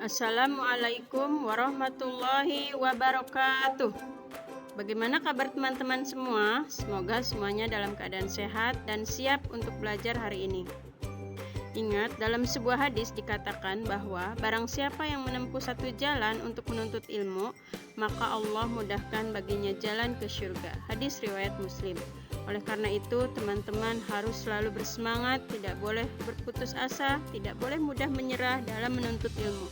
Assalamualaikum warahmatullahi wabarakatuh. Bagaimana kabar teman-teman semua? Semoga semuanya dalam keadaan sehat dan siap untuk belajar hari ini. Ingat, dalam sebuah hadis dikatakan bahwa barang siapa yang menempuh satu jalan untuk menuntut ilmu, maka Allah mudahkan baginya jalan ke surga. Hadis riwayat Muslim. Oleh karena itu, teman-teman harus selalu bersemangat, tidak boleh berputus asa, tidak boleh mudah menyerah dalam menuntut ilmu.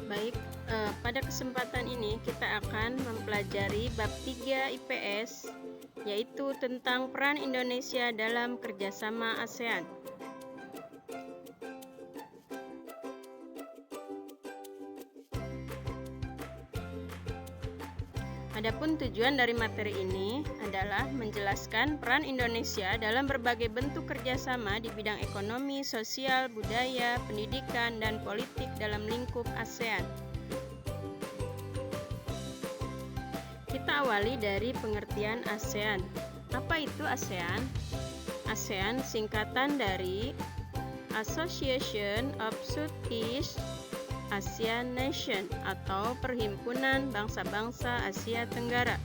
Baik, pada kesempatan ini kita akan mempelajari bab 3 IPS, yaitu tentang peran Indonesia dalam kerjasama ASEAN. Adapun tujuan dari materi ini adalah menjelaskan peran Indonesia dalam berbagai bentuk kerjasama di bidang ekonomi, sosial, budaya, pendidikan, dan politik dalam lingkup ASEAN. Kita awali dari pengertian ASEAN. Apa itu ASEAN? ASEAN singkatan dari Association of Southeast Asian Nation atau Perhimpunan Bangsa-Bangsa Asia Tenggara.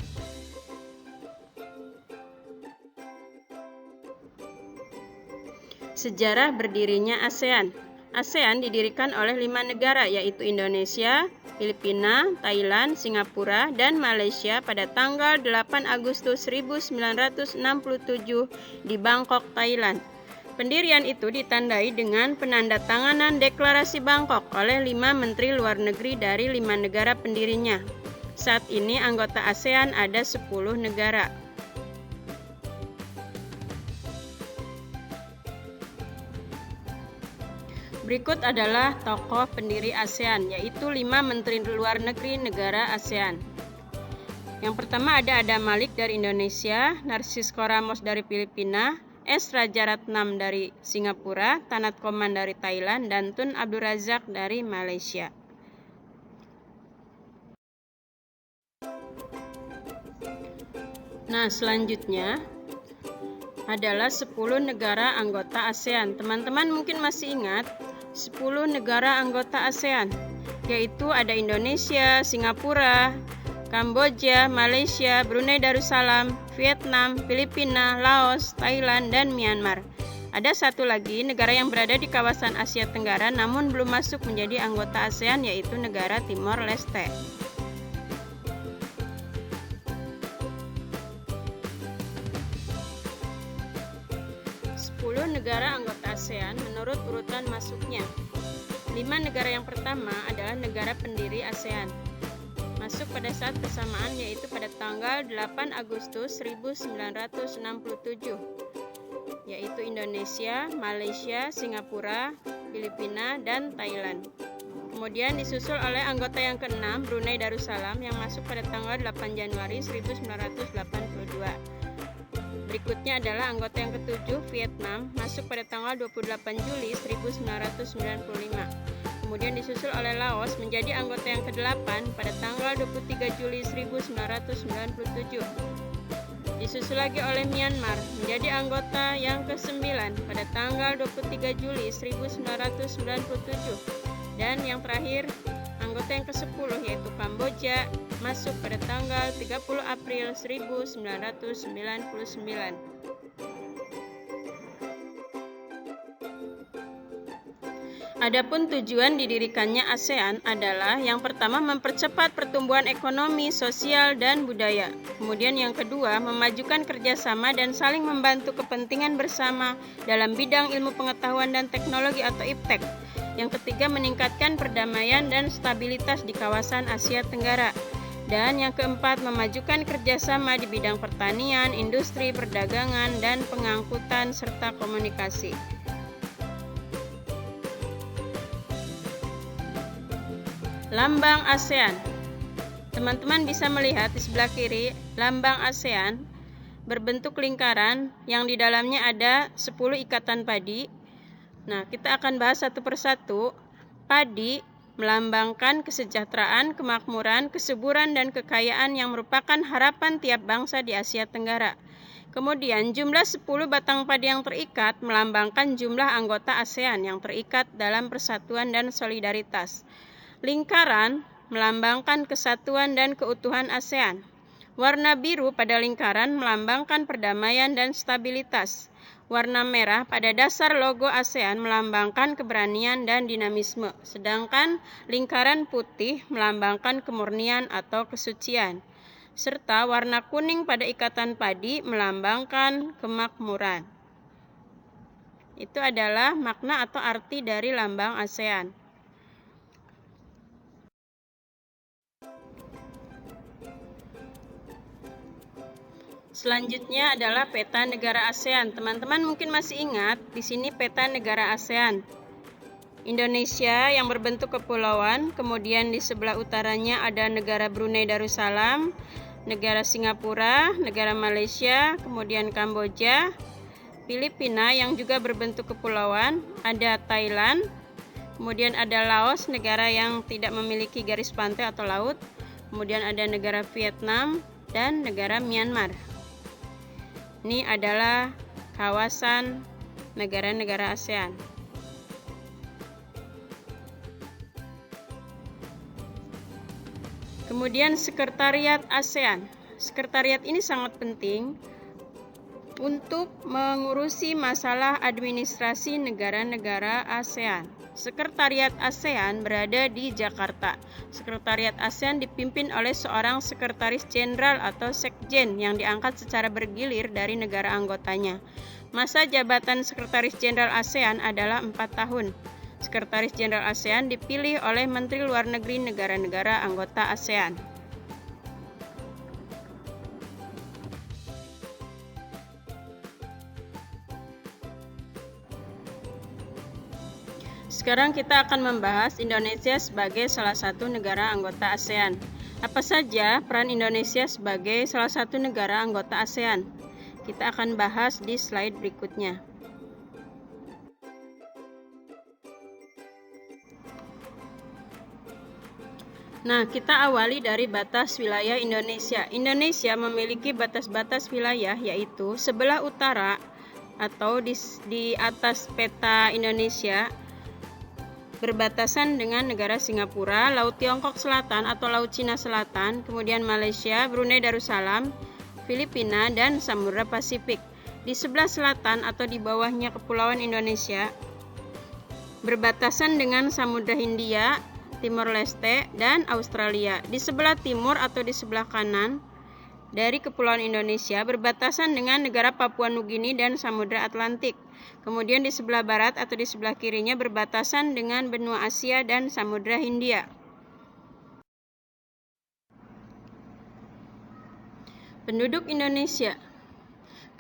Sejarah berdirinya ASEAN. ASEAN didirikan oleh 5 negara, yaitu Indonesia, Filipina, Thailand, Singapura, dan Malaysia pada tanggal 8 Agustus 1967 di Bangkok, Thailand. Pendirian itu ditandai dengan penandatanganan Deklarasi Bangkok oleh 5 menteri luar negeri dari 5 negara pendirinya. Saat ini anggota ASEAN ada 10 negara. Berikut adalah tokoh pendiri ASEAN, yaitu 5 menteri luar negeri negara ASEAN. Yang pertama ada Adam Malik dari Indonesia, Narcisco Ramos dari Filipina, S. Rajaratnam dari Singapura, Tanat Koman dari Thailand, dan Tun Abdul Razak dari Malaysia. Nah, selanjutnya adalah 10 negara anggota ASEAN. Teman-teman mungkin masih ingat 10 negara anggota ASEAN, yaitu ada Indonesia, Singapura, Kamboja, Malaysia, Brunei Darussalam, Vietnam, Filipina, Laos, Thailand, dan Myanmar. Ada satu lagi negara yang berada di kawasan Asia Tenggara namun belum masuk menjadi anggota ASEAN, yaitu negara Timor Leste. Negara anggota ASEAN menurut urutan masuknya. 5 negara yang pertama adalah negara pendiri ASEAN. Masuk pada saat bersamaan, yaitu pada tanggal 8 Agustus 1967, yaitu Indonesia, Malaysia, Singapura, Filipina, dan Thailand. Kemudian disusul oleh anggota yang ke-6, Brunei Darussalam, yang masuk pada tanggal 8 Januari 1982. Berikutnya adalah anggota yang ke-7, Vietnam, masuk pada tanggal 28 Juli 1995. Kemudian disusul oleh Laos menjadi anggota yang ke-8 pada tanggal 23 Juli 1997. Disusul lagi oleh Myanmar menjadi anggota yang ke-9 pada tanggal 23 Juli 1997. Dan yang terakhir, anggota yang ke-10 yaitu Kamboja masuk pada tanggal 30 April 1999. Adapun tujuan didirikannya ASEAN adalah yang pertama mempercepat pertumbuhan ekonomi, sosial, dan budaya. Kemudian yang kedua, memajukan kerjasama dan saling membantu kepentingan bersama dalam bidang ilmu pengetahuan dan teknologi atau IPTEK. Yang ketiga, meningkatkan perdamaian dan stabilitas di kawasan Asia Tenggara. Dan yang keempat, memajukan kerjasama di bidang pertanian, industri, perdagangan, dan pengangkutan, serta komunikasi. Lambang ASEAN. Teman-teman bisa melihat di sebelah kiri, lambang ASEAN berbentuk lingkaran yang di dalamnya ada 10 ikatan padi. Nah, kita akan bahas satu persatu. Padi melambangkan kesejahteraan, kemakmuran, kesuburan, dan kekayaan yang merupakan harapan tiap bangsa di Asia Tenggara. Kemudian jumlah 10 batang padi yang terikat melambangkan jumlah anggota ASEAN yang terikat dalam persatuan dan solidaritas. Lingkaran melambangkan kesatuan dan keutuhan ASEAN. Warna biru pada lingkaran melambangkan perdamaian dan stabilitas. Warna merah pada dasar logo ASEAN melambangkan keberanian dan dinamisme, sedangkan lingkaran putih melambangkan kemurnian atau kesucian. Serta warna kuning pada ikatan padi melambangkan kemakmuran. Itu adalah makna atau arti dari lambang ASEAN. Selanjutnya adalah peta negara ASEAN. Teman-teman mungkin masih ingat, di sini peta negara ASEAN. Indonesia yang berbentuk kepulauan, kemudian di sebelah utaranya ada negara Brunei Darussalam, negara Singapura, negara Malaysia, kemudian Kamboja, Filipina yang juga berbentuk kepulauan, ada Thailand, kemudian ada Laos, negara yang tidak memiliki garis pantai atau laut, kemudian ada negara Vietnam, dan negara Myanmar. Ini adalah kawasan negara-negara ASEAN. Kemudian Sekretariat ASEAN. Sekretariat ini sangat penting untuk mengurusi masalah administrasi negara-negara ASEAN. Sekretariat ASEAN berada di Jakarta. Sekretariat ASEAN dipimpin oleh seorang sekretaris jenderal atau sekjen yang diangkat secara bergilir dari negara anggotanya. Masa jabatan sekretaris jenderal ASEAN adalah 4 tahun. Sekretaris jenderal ASEAN dipilih oleh Menteri Luar Negeri negara-negara anggota ASEAN. Sekarang kita akan membahas Indonesia sebagai salah satu negara anggota ASEAN. Apa saja peran Indonesia sebagai salah satu negara anggota ASEAN? Kita akan bahas di slide berikutnya. Nah, kita awali dari batas wilayah Indonesia. Indonesia memiliki batas-batas wilayah, yaitu sebelah utara atau di atas peta Indonesia berbatasan dengan negara Singapura, Laut Tiongkok Selatan atau Laut Cina Selatan, kemudian Malaysia, Brunei Darussalam, Filipina, dan Samudra Pasifik. Di sebelah selatan atau di bawahnya Kepulauan Indonesia berbatasan dengan Samudra Hindia, Timor Leste, dan Australia. Di sebelah timur atau di sebelah kanan dari Kepulauan Indonesia berbatasan dengan negara Papua Nugini dan Samudra Atlantik. Kemudian di sebelah barat atau di sebelah kirinya berbatasan dengan benua Asia dan Samudra Hindia. Penduduk Indonesia.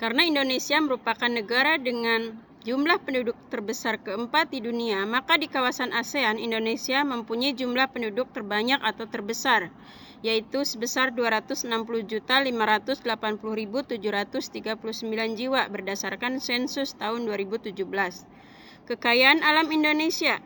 Karena Indonesia merupakan negara dengan jumlah penduduk terbesar keempat di dunia, maka di kawasan ASEAN Indonesia mempunyai jumlah penduduk terbanyak atau terbesar, yaitu sebesar 260.580.739 jiwa berdasarkan sensus tahun 2017. Kekayaan alam Indonesia.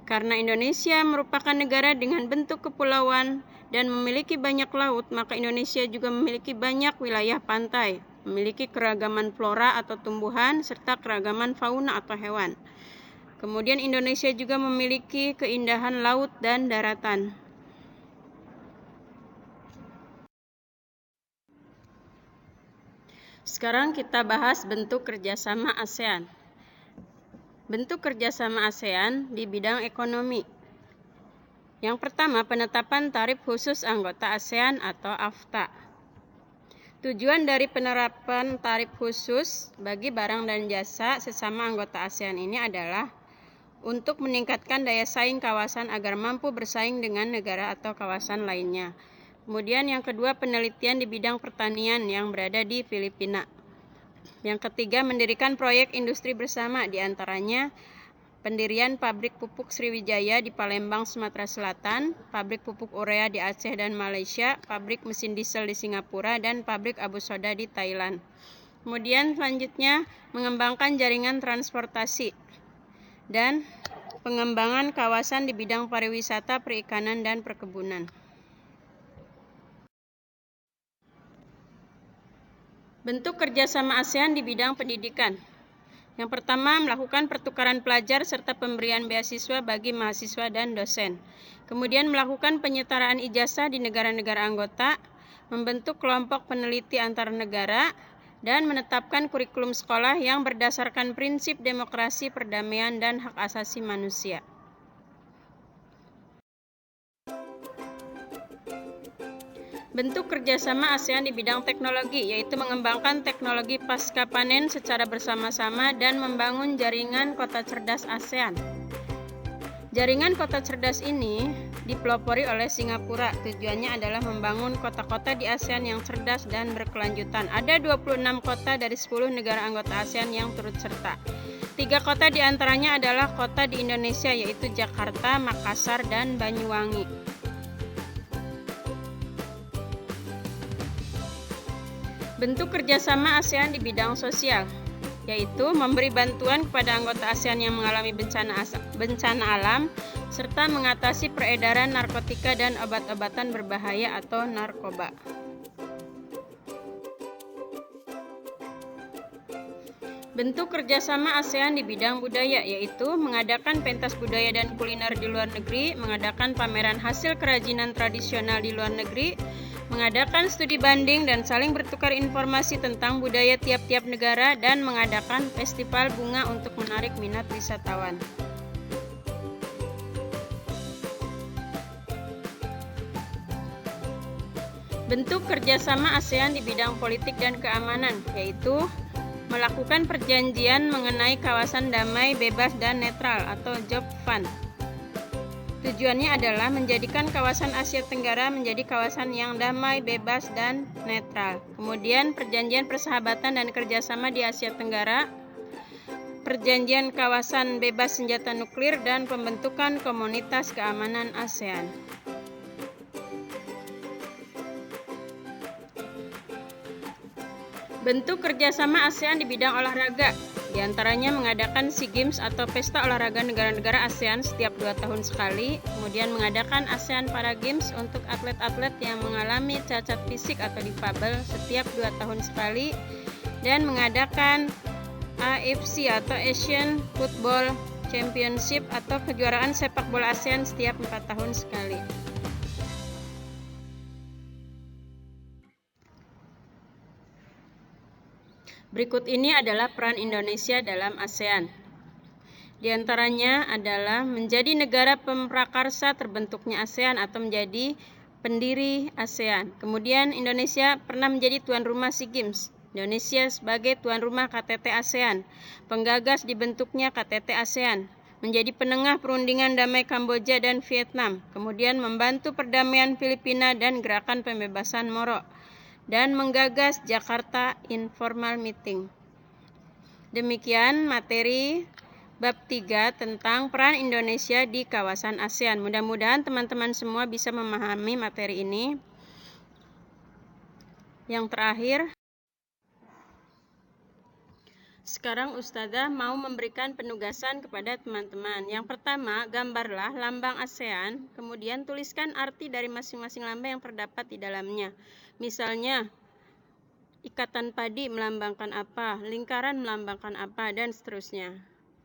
Karena Indonesia merupakan negara dengan bentuk kepulauan dan memiliki banyak laut, maka Indonesia juga memiliki banyak wilayah pantai, memiliki keragaman flora atau tumbuhan, serta keragaman fauna atau hewan. Kemudian Indonesia juga memiliki keindahan laut dan daratan. Sekarang kita bahas bentuk kerjasama ASEAN. Bentuk kerjasama ASEAN di bidang ekonomi. Yang pertama, penetapan tarif khusus anggota ASEAN atau AFTA. Tujuan dari penerapan tarif khusus bagi barang dan jasa sesama anggota ASEAN ini adalah untuk meningkatkan daya saing kawasan agar mampu bersaing dengan negara atau kawasan lainnya. Kemudian yang kedua, penelitian di bidang pertanian yang berada di Filipina. Yang ketiga, mendirikan proyek industri bersama, diantaranya pendirian pabrik pupuk Sriwijaya di Palembang, Sumatera Selatan, pabrik pupuk urea di Aceh dan Malaysia, pabrik mesin diesel di Singapura, dan pabrik abu soda di Thailand. Kemudian selanjutnya, mengembangkan jaringan transportasi dan pengembangan kawasan di bidang pariwisata, perikanan, dan perkebunan. Bentuk kerjasama ASEAN di bidang pendidikan. Yang pertama, melakukan pertukaran pelajar serta pemberian beasiswa bagi mahasiswa dan dosen. Kemudian melakukan penyetaraan ijazah di negara-negara anggota, membentuk kelompok peneliti antar negara, dan menetapkan kurikulum sekolah yang berdasarkan prinsip demokrasi, perdamaian, dan hak asasi manusia. Bentuk kerjasama ASEAN di bidang teknologi, yaitu mengembangkan teknologi pasca panen secara bersama-sama dan membangun jaringan kota cerdas ASEAN. Jaringan kota cerdas ini dipelopori oleh Singapura. Tujuannya adalah membangun kota-kota di ASEAN yang cerdas dan berkelanjutan. Ada 26 kota dari 10 negara anggota ASEAN yang turut serta. 3 kota diantaranya adalah kota di Indonesia, yaitu Jakarta, Makassar, dan Banyuwangi. Bentuk kerjasama ASEAN di bidang sosial, yaitu memberi bantuan kepada anggota ASEAN yang mengalami bencana alam, serta mengatasi peredaran narkotika dan obat-obatan berbahaya atau narkoba. Bentuk kerjasama ASEAN di bidang budaya, yaitu mengadakan pentas budaya dan kuliner di luar negeri, mengadakan pameran hasil kerajinan tradisional di luar negeri, mengadakan studi banding dan saling bertukar informasi tentang budaya tiap-tiap negara, dan mengadakan festival bunga untuk menarik minat wisatawan. Bentuk kerjasama ASEAN di bidang politik dan keamanan, yaitu melakukan perjanjian mengenai kawasan damai, bebas, dan netral atau JOBFAN. Tujuannya adalah menjadikan kawasan Asia Tenggara menjadi kawasan yang damai, bebas, dan netral. Kemudian perjanjian persahabatan dan kerjasama di Asia Tenggara, perjanjian kawasan bebas senjata nuklir, dan pembentukan komunitas keamanan ASEAN. Bentuk kerjasama ASEAN di bidang olahraga, diantaranya mengadakan SEA Games atau pesta olahraga negara-negara ASEAN setiap 2 tahun sekali, kemudian mengadakan ASEAN Para Games untuk atlet-atlet yang mengalami cacat fisik atau difabel setiap 2 tahun sekali, dan mengadakan AFC atau Asian Football Championship atau kejuaraan sepak bola ASEAN setiap 4 tahun sekali. Berikut ini adalah peran Indonesia dalam ASEAN. Di antaranya adalah menjadi negara pemprakarsa terbentuknya ASEAN atau menjadi pendiri ASEAN. Kemudian Indonesia pernah menjadi tuan rumah SEA Games. Indonesia sebagai tuan rumah KTT ASEAN, penggagas dibentuknya KTT ASEAN, menjadi penengah perundingan damai Kamboja dan Vietnam, kemudian membantu perdamaian Filipina dan gerakan pembebasan Moro, dan menggagas Jakarta Informal Meeting. Demikian materi bab 3 tentang peran Indonesia di kawasan ASEAN. Mudah-mudahan teman-teman semua bisa memahami materi ini. Yang terakhir, sekarang Ustazah mau memberikan penugasan kepada teman-teman. Yang pertama, gambarlah lambang ASEAN, kemudian tuliskan arti dari masing-masing lambang yang terdapat di dalamnya. Misalnya, ikatan padi melambangkan apa, lingkaran melambangkan apa, dan seterusnya.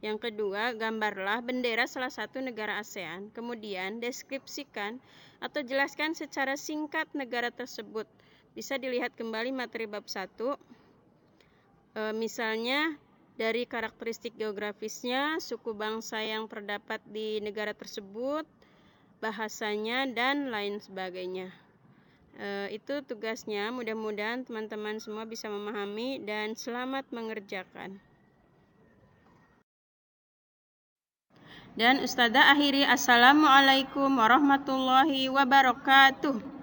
Yang kedua, gambarlah bendera salah satu negara ASEAN, kemudian deskripsikan atau jelaskan secara singkat negara tersebut. Bisa dilihat kembali materi bab 1. Misalnya dari karakteristik geografisnya, suku bangsa yang terdapat di negara tersebut, bahasanya, dan lain sebagainya. Itu tugasnya. Mudah-mudahan teman-teman semua bisa memahami dan selamat mengerjakan. Dan Ustazah akhiri, Assalamualaikum warahmatullahi wabarakatuh.